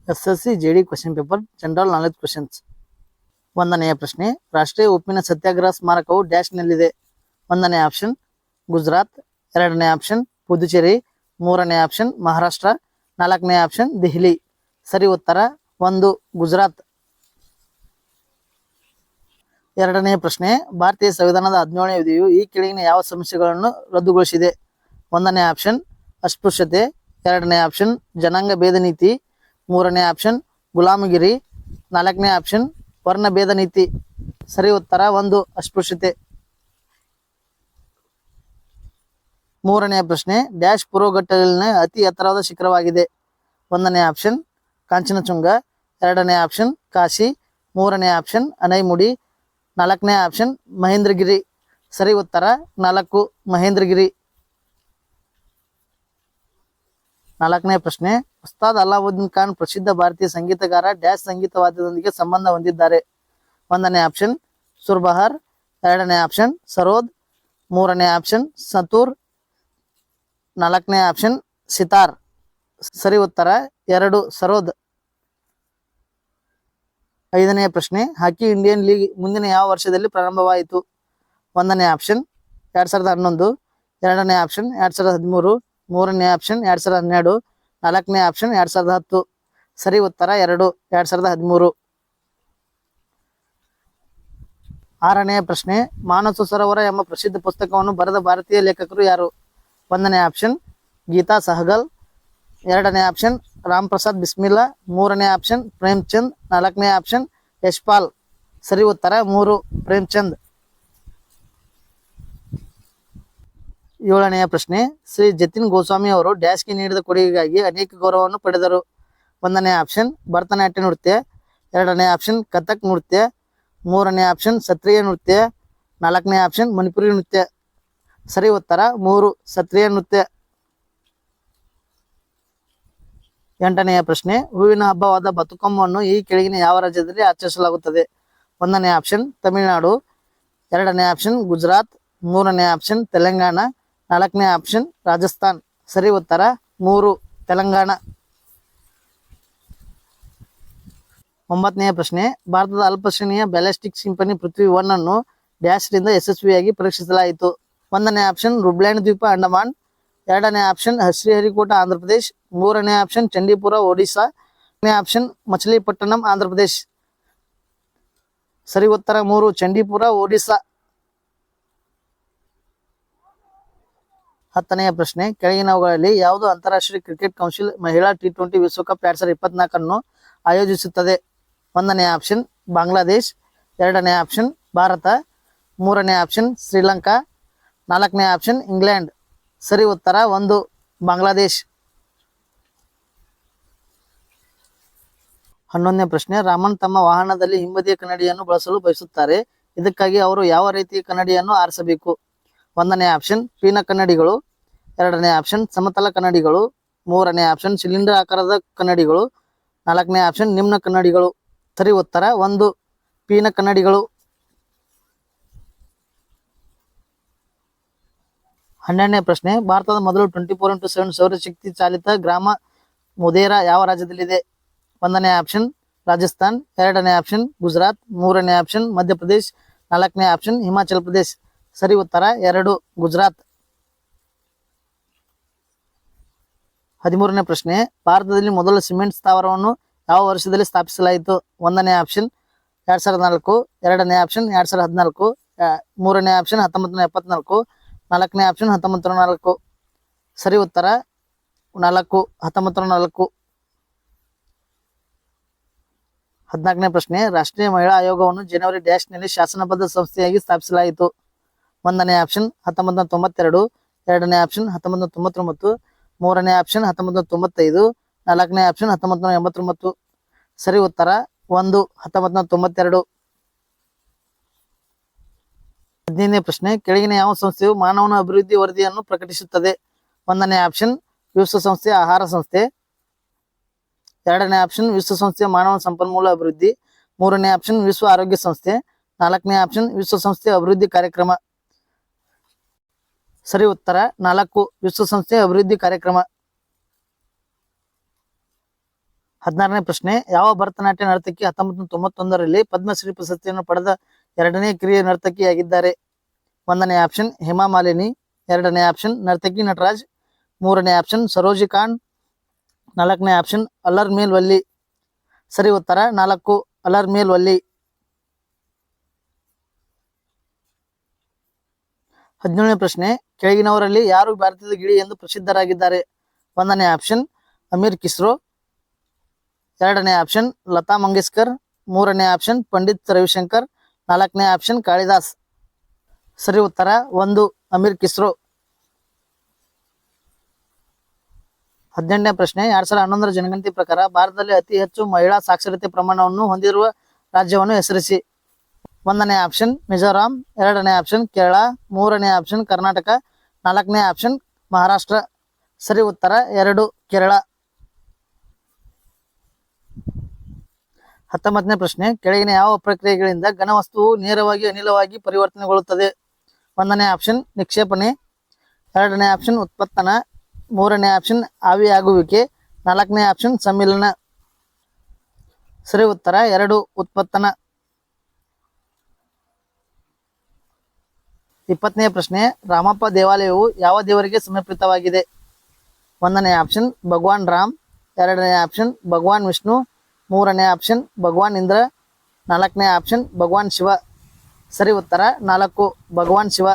SSC JD question paper general knowledge questions. ಒಂದನೆಯ ಪ್ರಶ್ನೆ, ರಾಷ್ಟ್ರೀಯ ಉಪ್ಪಿನ ಸತ್ಯಾಗ್ರಹ ಸ್ಮಾರಕವು ಡ್ಯಾಶ್ನಲ್ಲಿದೆ? ಒಂದನೇ ಆಪ್ಷನ್ ಗುಜರಾತ್, ಎರಡನೇ ಆಪ್ಷನ್ ಪುದುಚೇರಿ, ಮೂರನೇ ಆಪ್ಷನ್ ಮಹಾರಾಷ್ಟ್ರ, ನಾಲ್ಕನೇ ಆಪ್ಷನ್ ದೆಹಲಿ. ಸರಿ ಉತ್ತರ ಒಂದು ಗುಜರಾತ್. ಎರಡನೇ ಪ್ರಶ್ನೆ, ಭಾರತೀಯ ಸಂವಿಧಾನದ 17ನೇ ವಿಧಿಯು ಈ ಕೆಳಗಿನ ಯಾವ ಸಮಸ್ಯೆಗಳನ್ನು ರದ್ದುಗೊಳಿಸಿದೆ? ಒಂದನೇ ಆಪ್ಷನ್ ಅಸ್ಪೃಶ್ಯತೆ, ಎರಡನೇ ಆಪ್ಷನ್ ಜನಾಂಗ ಭೇದ ನೀತಿ, ಮೂರನೇ ಆಪ್ಷನ್ ಗುಲಾಮಗಿರಿ, ನಾಲ್ಕನೇ ಆಪ್ಷನ್ ವರ್ಣ ಭೇದ ನೀತಿ. ಸರಿ ಉತ್ತರ ಒಂದು ಅಸ್ಪೃಶ್ಯತೆ. ಮೂರನೆಯ ಪ್ರಶ್ನೆ, ಡ್ಯಾಶ್ ಪೂರ್ವಘಟ್ಟದಲ್ಲಿನ ಅತಿ ಎತ್ತರವಾದ ಶಿಖರವಾಗಿದೆ? ಒಂದನೇ ಆಪ್ಷನ್ ಕಾಂಚನಚುಂಗ, ಎರಡನೇ ಆಪ್ಷನ್ ಕಾಶಿ, ಮೂರನೇ ಆಪ್ಷನ್ ಅನೈಮುಡಿ, ನಾಲ್ಕನೇ ಆಪ್ಷನ್ ಮಹೇಂದ್ರಗಿರಿ. ಸರಿ ಉತ್ತರ ನಾಲ್ಕು ಮಹೇಂದ್ರಗಿರಿ. ನಾಲ್ಕನೇ ಪ್ರಶ್ನೆ, ಉಸ್ತಾದ್ ಅಲ್ಲಾವುದ್ದೀನ್ ಖಾನ್ ಪ್ರಸಿದ್ಧ ಭಾರತೀಯ ಸಂಗೀತಗಾರ ಡ್ಯಾಶ್ ಸಂಗೀತ ವಾದ್ಯದೊಂದಿಗೆ ಸಂಬಂಧ ಹೊಂದಿದ್ದಾರೆ? ಒಂದನೇ ಆಪ್ಷನ್ ಸುರ್ಬಹಾರ್, ಎರಡನೇ ಆಪ್ಷನ್ ಸರೋದ್, ಮೂರನೇ ಆಪ್ಷನ್ ಸಂತೂರ್, ನಾಲ್ಕನೇ ಆಪ್ಷನ್ ಸಿತಾರ್. ಸರಿ ಉತ್ತರ ಎರಡು ಸರೋದ್. ಐದನೆಯ ಪ್ರಶ್ನೆ, ಹಾಕಿ ಇಂಡಿಯನ್ ಲೀಗ್ ಮುಂದಿನ ಯಾವ ವರ್ಷದಲ್ಲಿ ಪ್ರಾರಂಭವಾಯಿತು? ಒಂದನೇ ಆಪ್ಷನ್ 2011, ಎರಡನೇ ಆಪ್ಷನ್ 2013, ಮೂರನೇ ಆಪ್ಷನ್ 2012, ನಾಲ್ಕನೇ ಆಪ್ಷನ್ 2010. ಸರಿ ಉತ್ತರ 2013. ಆರನೆಯ ಪ್ರಶ್ನೆ, ಮಾನಸ ಸರೋವರ ಎಂಬ ಪ್ರಸಿದ್ಧ ಪುಸ್ತಕವನ್ನು ಬರೆದ ಭಾರತೀಯ ಲೇಖಕರು ಯಾರು? ಒಂದನೇ ಆಪ್ಷನ್ ಗೀತಾ ಸಹಗಲ್, ಎರಡನೇ ಆಪ್ಷನ್ ರಾಮ್ ಪ್ರಸಾದ್ ಬಿಸ್ಮಿಲ್ಲಾ, ಮೂರನೇ ಆಪ್ಷನ್ ಪ್ರೇಮ್ಚಂದ್, ನಾಲ್ಕನೇ ಆಪ್ಷನ್ ಯಶ್ಪಾಲ್. ಸರಿ ಉತ್ತರ ಮೂರು ಪ್ರೇಮ್ಚಂದ್. ಏಳನೆಯ ಪ್ರಶ್ನೆ, ಶ್ರೀ ಜತಿನ್ ಗೋಸ್ವಾಮಿ ಅವರು ಡ್ಯಾಶ್ಗೆ ನೀಡಿದ ಕೊಡುಗೆಗಾಗಿ ಅನೇಕ ಗೌರವವನ್ನು ಪಡೆದರು? ಒಂದನೇ ಆಪ್ಷನ್ ಭರತನಾಟ್ಯ ನೃತ್ಯ, ಎರಡನೇ ಆಪ್ಷನ್ ಕಥಕ್ ನೃತ್ಯ, ಮೂರನೇ ಆಪ್ಷನ್ ಸತ್ರಿಯ ನೃತ್ಯ, ನಾಲ್ಕನೇ ಆಪ್ಷನ್ ಮಣಿಪುರಿ ನೃತ್ಯ. ಸರಿ ಉತ್ತರ ಮೂರು ಸತ್ರಿಯ ನೃತ್ಯ. ಎಂಟನೆಯ ಪ್ರಶ್ನೆ, ಹೂವಿನ ಹಬ್ಬವಾದ ಬತುಕಮ್ಮವನ್ನು ಈ ಕೆಳಗಿನ ಯಾವ ರಾಜ್ಯದಲ್ಲಿ ಆಚರಿಸಲಾಗುತ್ತದೆ? ಒಂದನೇ ಆಪ್ಷನ್ ತಮಿಳುನಾಡು, ಎರಡನೇ ಆಪ್ಷನ್ ಗುಜರಾತ್, ಮೂರನೇ ಆಪ್ಷನ್ ತೆಲಂಗಾಣ, ನಾಲ್ಕನೇ ಆಪ್ಷನ್ ರಾಜಸ್ಥಾನ್. ಸರಿ ಉತ್ತರ ಮೂರು ತೆಲಂಗಾಣ. ಒಂಬತ್ತನೆಯ ಪ್ರಶ್ನೆ, ಭಾರತದ ಅಲ್ಪಶ್ರೇಣಿಯ ಬ್ಯಾಲಿಸ್ಟಿಕ್ ಕ್ಷಿಪಣಿ ಪೃಥ್ವಿ 1 ಅನ್ನು ಡ್ಯಾಶ್ ರಿಂದ ಯಶಸ್ವಿಯಾಗಿ ಪರೀಕ್ಷಿಸಲಾಯಿತು? ಒಂದನೇ ಆಪ್ಷನ್ ರುಬ್ಲ್ಯಾಂಡ್ ದ್ವೀಪ ಅಂಡಮಾನ್, ಎರಡನೇ ಆಪ್ಷನ್ ಶ್ರೀಹರಿಕೋಟ ಆಂಧ್ರಪ್ರದೇಶ್, ಮೂರನೇ ಆಪ್ಷನ್ ಚಂಡೀಪುರ ಒಡಿಶಾ, ನಾಲ್ಕನೇ ಆಪ್ಷನ್ ಮಚಲಿಪಟ್ಟಣಂ ಆಂಧ್ರಪ್ರದೇಶ್. ಸರಿ ಉತ್ತರ ಮೂರು ಚಂಡೀಪುರ ಒಡಿಶಾ. ಹತ್ತನೆಯ ಪ್ರಶ್ನೆ, ಕೆಳಗಿನವುಗಳಲ್ಲಿ ಯಾವುದು ಅಂತಾರಾಷ್ಟ್ರೀಯ ಕ್ರಿಕೆಟ್ ಕೌನ್ಸಿಲ್ ಮಹಿಳಾ T20 ವಿಶ್ವಕಪ್ 2024 ಅನ್ನು ಆಯೋಜಿಸುತ್ತದೆ? ಒಂದನೇ ಆಪ್ಷನ್ ಬಾಂಗ್ಲಾದೇಶ್, ಎರಡನೇ ಆಪ್ಷನ್ ಭಾರತ, ಮೂರನೇ ಆಪ್ಷನ್ ಶ್ರೀಲಂಕಾ, ನಾಲ್ಕನೇ ಆಪ್ಷನ್ ಇಂಗ್ಲೆಂಡ್. ಸರಿ ಉತ್ತರ ಒಂದು ಬಾಂಗ್ಲಾದೇಶ್. 11ನೇ ಪ್ರಶ್ನೆ, ರಾಮನ್ ತಮ್ಮ ವಾಹನದಲ್ಲಿ ಹಿಂಬದಿಯ ಕನ್ನಡಿಯನ್ನು ಬಳಸಲು ಬಯಸುತ್ತಾರೆ, ಇದಕ್ಕಾಗಿ ಅವರು ಯಾವ ರೀತಿಯ ಕನ್ನಡಿಯನ್ನು ಆರಿಸಬೇಕು? ಒಂದನೇ ಆಪ್ಷನ್ ಪೀನ ಕನ್ನಡಿಗಳು, ಎರಡನೇ ಆಪ್ಷನ್ ಸಮತಲ ಕನ್ನಡಿಗಳು, ಮೂರನೇ ಆಪ್ಷನ್ ಸಿಲಿಂಡರ್ ಆಕಾರದ ಕನ್ನಡಿಗಳು, ನಾಲ್ಕನೇ ಆಪ್ಷನ್ ನಿಮ್ನ ಕನ್ನಡಿಗಳು. ಸರಿ ಉತ್ತರ ಒಂದು ಪೀನ ಕನ್ನಡಿಗಳು. 12ನೇ ಪ್ರಶ್ನೆ, ಭಾರತದ ಮೊದಲು 24x7 ಸೌರಶಕ್ತಿ ಚಾಲಿತ ಗ್ರಾಮ ಮುದೇರಾ ಯಾವ ರಾಜ್ಯದಲ್ಲಿದೆ? ಒಂದನೇ ಆಪ್ಷನ್ ರಾಜಸ್ಥಾನ್, ಎರಡನೇ ಆಪ್ಷನ್ ಗುಜರಾತ್, ಮೂರನೇ ಆಪ್ಷನ್ ಮಧ್ಯಪ್ರದೇಶ್, ನಾಲ್ಕನೇ ಆಪ್ಷನ್ ಹಿಮಾಚಲ ಪ್ರದೇಶ್. ಸರಿ ಉತ್ತರ ಎರಡು ಗುಜರಾತ್. 13ನೇ ಪ್ರಶ್ನೆ, ಭಾರತದಲ್ಲಿ ಮೊದಲ ಸಿಮೆಂಟ್ ಸ್ಥಾವರವನ್ನು ಯಾವ ವರ್ಷದಲ್ಲಿ ಸ್ಥಾಪಿಸಲಾಯಿತು? ಒಂದನೇ ಆಪ್ಷನ್ 2004, ಎರಡನೇ ಆಪ್ಷನ್ 2014, ಮೂರನೇ ಆಪ್ಷನ್ 1974, ನಾಲ್ಕನೇ ಆಪ್ಷನ್ 1904. ಸರಿ ಉತ್ತರ 4 1904. 14ನೇ ಪ್ರಶ್ನೆ, ರಾಷ್ಟ್ರೀಯ ಮಹಿಳಾ ಆಯೋಗವನ್ನು ಜನವರಿ ಡ್ಯಾಶ್ನಲ್ಲಿ ಶಾಸನಬದ್ಧ ಸಂಸ್ಥೆಯಾಗಿ ಸ್ಥಾಪಿಸಲಾಯಿತು? ಒಂದನೇ ಆಪ್ಷನ್ 1992, ಎರಡನೇ ಆಪ್ಷನ್ 1999, ಮೂರನೇ ಆಪ್ಷನ್ 1995, ನಾಲ್ಕನೇ ಆಪ್ಷನ್ 1989. ಸರಿ ಉತ್ತರ 1 1992. 15ನೇ ಪ್ರಶ್ನೆ, ಕೆಳಗಿನ ಯಾವ ಸಂಸ್ಥೆಯು ಮಾನವನ ಅಭಿವೃದ್ಧಿ ವರದಿಯನ್ನು ಪ್ರಕಟಿಸುತ್ತದೆ? ಒಂದನೇ ಆಪ್ಷನ್ ವಿಶ್ವಸಂಸ್ಥೆಯ ಆಹಾರ ಸಂಸ್ಥೆ, ಎರಡನೇ ಆಪ್ಷನ್ ವಿಶ್ವಸಂಸ್ಥೆಯ ಮಾನವ ಸಂಪನ್ಮೂಲ ಅಭಿವೃದ್ಧಿ, ಮೂರನೇ ಆಪ್ಷನ್ ವಿಶ್ವ ಆರೋಗ್ಯ ಸಂಸ್ಥೆ, ನಾಲ್ಕನೇ ಆಪ್ಷನ್ ವಿಶ್ವಸಂಸ್ಥೆಯ ಅಭಿವೃದ್ಧಿ ಕಾರ್ಯಕ್ರಮ. ಸರಿ ಉತ್ತರ 4 ವಿಶ್ವಸಂಸ್ಥೆಯ ಅಭಿವೃದ್ಧಿ ಕಾರ್ಯಕ್ರಮ. 16ನೇ ಪ್ರಶ್ನೆ, ಯಾವ ಭರತನಾಟ್ಯ ನರ್ತಕಿ 1991ರಲ್ಲಿ ಪದ್ಮಶ್ರೀ ಪ್ರಶಸ್ತಿಯನ್ನು ಪಡೆದ ಎರಡನೇ ಕಿರಿಯ ನರ್ತಕಿಯಾಗಿದ್ದಾರೆ? 1ನೇ ಆಪ್ಷನ್ ಹೇಮಾ ಮಾಲಿನಿ, 2ನೇ ಆಪ್ಷನ್ ನರ್ತಕಿ ನಟರಾಜ್, 3ನೇ ಆಪ್ಷನ್ ಸರೋಜಿ ಖಾನ್, 4ನೇ ಆಪ್ಷನ್ ಅಲರ್ ಮೇಲ್ ವಲ್ಲಿ. ಸರಿ ಉತ್ತರ 4 ಅಲರ್ ಮೇಲ್ ವಲ್ಲಿ. 17ನೇ ಪ್ರಶ್ನೆ, ಕೆಳಗಿನವರಲ್ಲಿ ಯಾರು ಭಾರತದ ಗಿಳಿ ಎಂದು ಪ್ರಸಿದ್ಧರಾಗಿದ್ದಾರೆ? 1ನೇ ಆಪ್ಷನ್ ಅಮೀರ್ ಖಿಸ್ರೋ, 2ನೇ ಆಪ್ಷನ್ ಲತಾ ಮಂಗೇಶ್ಕರ್, 3ನೇ ಆಪ್ಷನ್ ಪಂಡಿತ್ ರವಿಶಂಕರ್, 4ನೇ ಆಪ್ಷನ್ ಕಾಳಿದಾಸ್. ಸರಿ ಉತ್ತರ 1 ಅಮೀರ್ ಖಿಸ್ರೋ. 18ನೇ ಪ್ರಶ್ನೆ, 2011ರ ಜನಗಣತಿ ಪ್ರಕಾರ ಭಾರತದಲ್ಲಿ ಅತಿ ಹೆಚ್ಚು ಮಹಿಳಾ ಸಾಕ್ಷರತೆ ಪ್ರಮಾಣವನ್ನು ಹೊಂದಿರುವ ರಾಜ್ಯವನ್ನು ಹೆಸರಿಸಿ. 1ನೇ ಆಪ್ಷನ್ ಮಿಜೋರಾಂ, 2ನೇ ಆಪ್ಷನ್ ಕೇರಳ, 3ನೇ ಆಪ್ಷನ್ ಕರ್ನಾಟಕ, 4ನೇ ಆಪ್ಷನ್ ಮಹಾರಾಷ್ಟ್ರ. ಸರಿ ಉತ್ತರ 2 ಕೇರಳ. 19ನೇ ಪ್ರಶ್ನೆ, ಕೆಳಗಿನ ಯಾವ ಪ್ರಕ್ರಿಯೆಗಳಿಂದ ಘನವಸ್ತುವು ನೇರವಾಗಿ ಅನಿಲವಾಗಿ ಪರಿವರ್ತನೆಗೊಳ್ಳುತ್ತದೆ? 1ನೇ ಆಪ್ಷನ್ ನಿಕ್ಷೇಪಣೆ, 2ನೇ ಆಪ್ಷನ್ ಉತ್ಪತ್ತನ, 3ನೇ ಆಪ್ಷನ್ ಆವಿಯಾಗುವಿಕೆ, 4ನೇ ಆಪ್ಷನ್ ಸಮ್ಮಿಲನ. ಸರಿ ಉತ್ತರ 2 ಉತ್ಪತ್ತನ. 20ನೇ ಪ್ರಶ್ನೆ, ರಾಮಪ್ಪ ದೇವಾಲಯವು ಯಾವ ದೇವರಿಗೆ ಸಮರ್ಪಿತವಾಗಿದೆ? 1ನೇ ಆಪ್ಷನ್ ಭಗವಾನ್ ರಾಮ್, 2ನೇ ಆಪ್ಷನ್ ಭಗವಾನ್ ವಿಷ್ಣು, 3ನೇ ಆಪ್ಷನ್ ಭಗವಾನ್ ಇಂದ್ರ, 4ನೇ ಆಪ್ಷನ್ ಭಗವಾನ್ ಶಿವ. ಸರಿ ಉತ್ತರ 4 ಭಗವಾನ್ ಶಿವ.